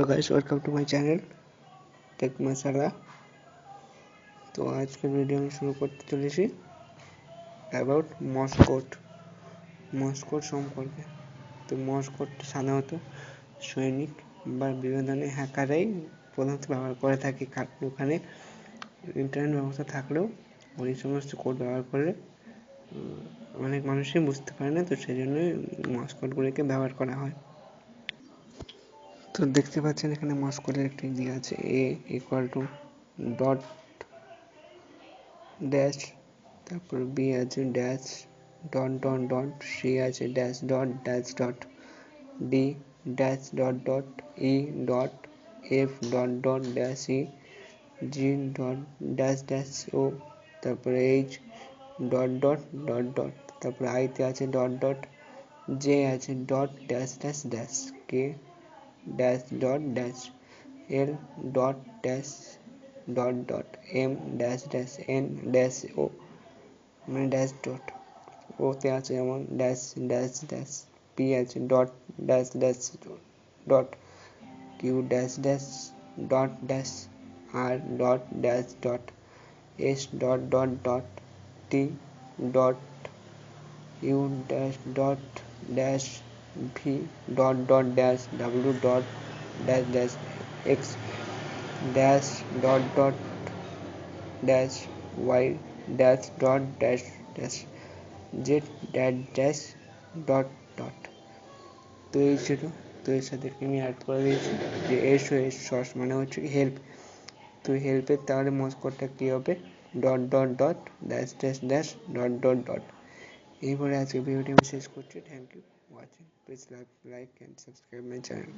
Hello guys, welcome to my channel Tech Masala. तो आज के वीडियो में शुरू करते चलेছি অ্যাবাউট মর্স কোড সম্পর্কে। তো মর্স কোডটি সাধারণত সৈনিক বা বিভিন্ন ধরনের হ্যাকাররাই প্রধানত ব্যবহার করে থাকে। ওখানে ইন্টারনেট ব্যবস্থা থাকলেও ওই সমস্ত কোড ব্যবহার করলে অনেক মানুষই বুঝতে পারে না, তো সেই জন্যই মর্স কোডগুলিকে ব্যবহার করা হয়। তো দেখতে পাচ্ছেন এখানে মর্স কোডের একটি দিয়ে আছে a equal to dot dash, তারপর b আছে dash dot dot dot, c আছে dash dot dash dot, d dash dot dot, e dot, f dot dot dash e, g dot dash dash o, তারপরে h dot dot dot dot, তারপরে i তে আছে dot dot, j আছে dot dash dash dash, k dash dot dash, l dot dash dot dot, m dash dash n dash o মানে dash dot, ও তে আছে যেমন dash dash dash, p আছে dot dash dash dot, q dash dash dot dash, r dot dash dot, s dot dot dot, t dot u dash dot dash, v dot dot dash, w dot dash dash, x dash dot dot dash, y dash dot dash dash, z dash dash dot dot. তো এই ছিল। তো এর সাথে আমি add করে দিয়েছি যে এস মানে হচ্ছে কি হেল্প। তো হেল্পের তাহলে মোজ কোডটা কী হবে, dot dot dot dash dash dash dot dot dot. এইভাবে আজকে ভিডিওটি আমি শেষ করছি। Thank you watching, please like and subscribe my channel.